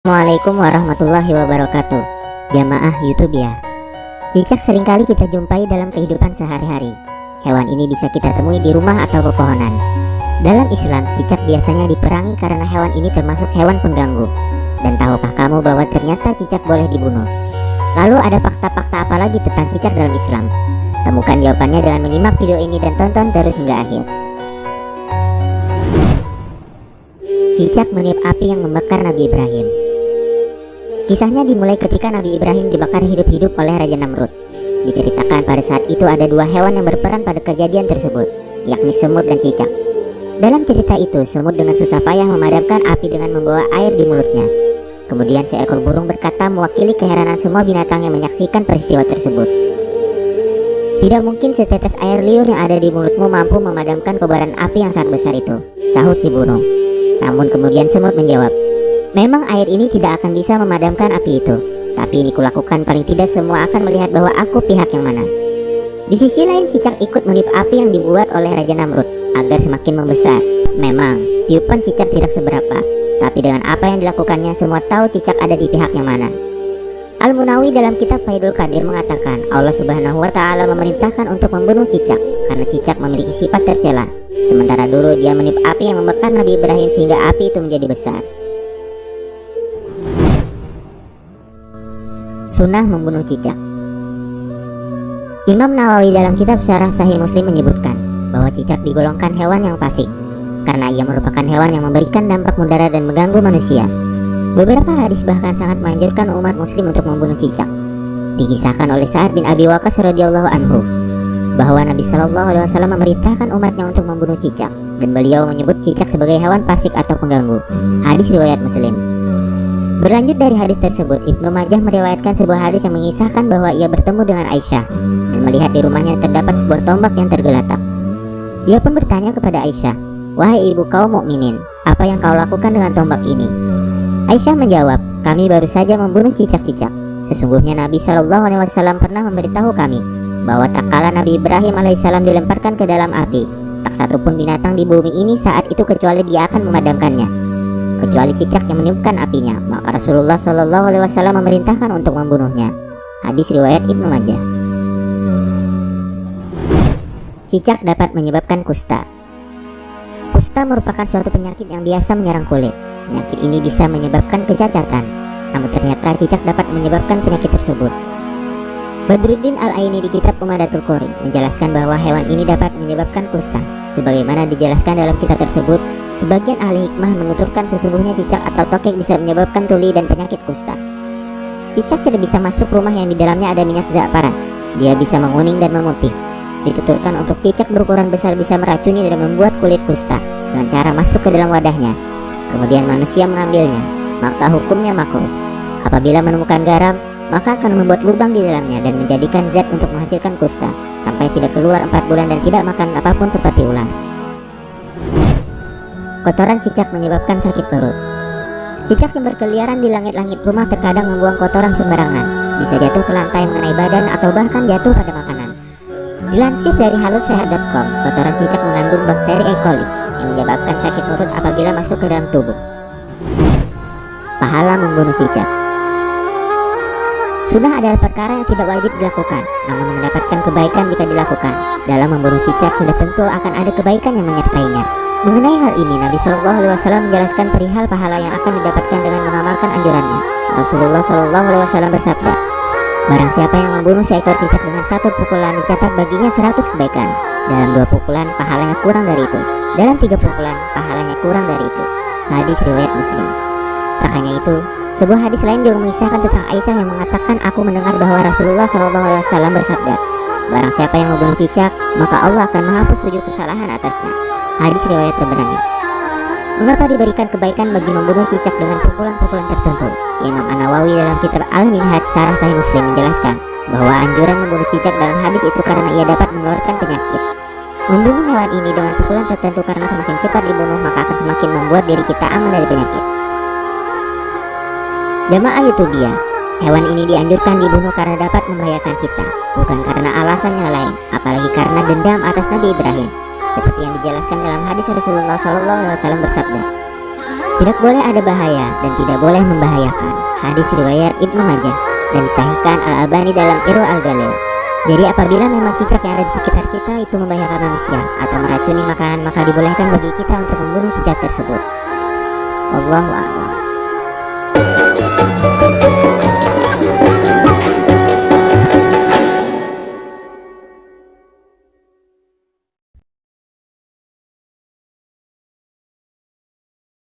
Assalamualaikum warahmatullahi wabarakatuh. Jamaah YouTube ya. Cicak seringkali kita jumpai dalam kehidupan sehari-hari. Hewan ini bisa kita temui di rumah atau pepohonan. Dalam Islam, cicak biasanya diperangi karena hewan ini termasuk hewan pengganggu. Dan tahukah kamu bahwa ternyata cicak boleh dibunuh? Lalu ada fakta-fakta apa lagi tentang cicak dalam Islam? Temukan jawabannya dengan menyimak video ini dan tonton terus hingga akhir. Cicak meniup api yang membakar Nabi Ibrahim. Kisahnya dimulai ketika Nabi Ibrahim dibakar hidup-hidup oleh Raja Namrud. Diceritakan pada saat itu ada dua hewan yang berperan pada kejadian tersebut, yakni semut dan cicak. Dalam cerita itu, semut dengan susah payah memadamkan api dengan membawa air di mulutnya. Kemudian seekor burung berkata mewakili keheranan semua binatang yang menyaksikan peristiwa tersebut. Tidak mungkin setetes air liur yang ada di mulutmu mampu memadamkan kobaran api yang sangat besar itu, sahut si burung. Namun kemudian semut menjawab, memang air ini tidak akan bisa memadamkan api itu, tapi ini kulakukan, paling tidak semua akan melihat bahwa aku pihak yang mana. Di sisi lain, cicak ikut meniup api yang dibuat oleh Raja Namrud agar semakin membesar. Memang tiupan cicak tidak seberapa, tapi dengan apa yang dilakukannya semua tahu cicak ada di pihak yang mana. Al-Munawi dalam kitab Faidul Qadir mengatakan Allah Subhanahu wa Ta'ala memerintahkan untuk membunuh cicak karena cicak memiliki sifat tercela. Sementara dulu dia meniup api yang membakar Nabi Ibrahim sehingga api itu menjadi besar. Sunnah membunuh cicak. Imam Nawawi dalam kitab Syarah Sahih Muslim menyebutkan bahwa cicak digolongkan hewan yang fasik karena ia merupakan hewan yang memberikan dampak mudarat dan mengganggu manusia. Beberapa hadis bahkan sangat menganjurkan umat muslim untuk membunuh cicak. Dikisahkan oleh Sa'ad bin Abi Waqqas radhiyallahu anhu bahwa Nabi Shallallahu alaihi wasallam memerintahkan umatnya untuk membunuh cicak, dan beliau menyebut cicak sebagai hewan fasik atau pengganggu. Hadis riwayat Muslim. Berlanjut dari hadis tersebut, Ibnu Majah meriwayatkan sebuah hadis yang mengisahkan bahwa ia bertemu dengan Aisyah dan melihat di rumahnya terdapat sebuah tombak yang tergeletak. Dia pun bertanya kepada Aisyah, "Wahai ibu kaum mukminin, apa yang kau lakukan dengan tombak ini?" Aisyah menjawab, "Kami baru saja membunuh cicak-cicak. Sesungguhnya Nabi Shallallahu alaihi wasallam pernah memberitahu kami bahwa tak kala Nabi Ibrahim alaihissalam dilemparkan ke dalam api, tak satu pun binatang di bumi ini saat itu kecuali dia akan memadamkannya, kecuali cicak yang meniupkan apinya. Maka Rasulullah Shallallahu alaihi wasallam memerintahkan untuk membunuhnya." Hadis riwayat Ibnu Majah. Cicak dapat menyebabkan kusta. Kusta merupakan suatu penyakit yang biasa menyerang kulit. Penyakit ini bisa menyebabkan kecacatan, namun ternyata cicak dapat menyebabkan penyakit tersebut. Badruddin Al-Aini di kitab Umadatul Qori menjelaskan bahwa hewan ini dapat menyebabkan kusta. Sebagaimana dijelaskan dalam kitab tersebut, sebagian ahli hikmah menuturkan sesungguhnya cicak atau tokek bisa menyebabkan tuli dan penyakit kusta. Cicak tidak bisa masuk rumah yang di dalamnya ada minyak za'faran. Dia bisa menguning dan memutih. Dituturkan untuk cicak berukuran besar bisa meracuni dan membuat kulit kusta dengan cara masuk ke dalam wadahnya. Kemudian manusia mengambilnya, maka hukumnya makruh. Apabila menemukan garam, maka akan membuat lubang di dalamnya dan menjadikan zat untuk menghasilkan kusta sampai tidak keluar 4 bulan dan tidak makan apapun seperti ular. Kotoran cicak menyebabkan sakit perut. Cicak yang berkeliaran di langit-langit rumah terkadang membuang kotoran sembarangan, bisa jatuh ke lantai mengenai badan atau bahkan jatuh pada makanan. Dilansir dari halussehat.com, kotoran cicak mengandung bakteri E. coli yang menyebabkan sakit perut apabila masuk ke dalam tubuh. Pahala membunuh cicak. Sunnah adalah perkara yang tidak wajib dilakukan, namun mendapatkan kebaikan jika dilakukan. Dalam membunuh cicak sudah tentu akan ada kebaikan yang menyertainya. Mengenai hal ini, Nabi Shallallahu alaihi wasallam menjelaskan perihal pahala yang akan didapatkan dengan mengamalkan anjurannya. Rasulullah Shallallahu alaihi wasallam bersabda, "Barang siapa yang membunuh seekor cicak dengan 1 pukulan, dicatat baginya 100 kebaikan. Dalam 2 pukulan, pahalanya kurang dari itu. Dalam 3 pukulan, pahalanya kurang dari itu." Hadis riwayat Muslim. Tak hanya itu, sebuah hadis lain juga mengisahkan tentang Aisyah yang mengatakan, "Aku mendengar bahwa Rasulullah Shallallahu alaihi wasallam bersabda, barang siapa yang membunuh cicak, maka Allah akan menghapus 7 kesalahan atasnya." Hadis riwayat Tabrani. Mengapa diberikan kebaikan bagi membunuh cicak dengan pukulan-pukulan tertentu? Imam An-Nawawi dalam kitab Al-Minhaj Syarah Sahih Muslim menjelaskan bahwa anjuran membunuh cicak dalam hadis itu karena ia dapat menularkan penyakit. Membunuh hewan ini dengan pukulan tertentu karena semakin cepat dibunuh maka akan semakin membuat diri kita aman dari penyakit. Jamaah YouTube ya, hewan ini dianjurkan dibunuh karena dapat membahayakan kita, bukan karena alasan yang lain, apalagi karena dendam atas Nabi Ibrahim. Seperti yang dijelaskan dalam hadis Rasulullah SAW bersabda, Tidak boleh ada bahaya dan tidak boleh membahayakan. Hadis riwayat Ibnu Majah dan disahihkan Al-Albani dalam Irwa Al-Ghalil. Jadi apabila memang cicak yang ada di sekitar kita itu membahayakan manusia atau meracuni makanan, maka dibolehkan bagi kita untuk membunuh cicak tersebut. Wallahu a'lam.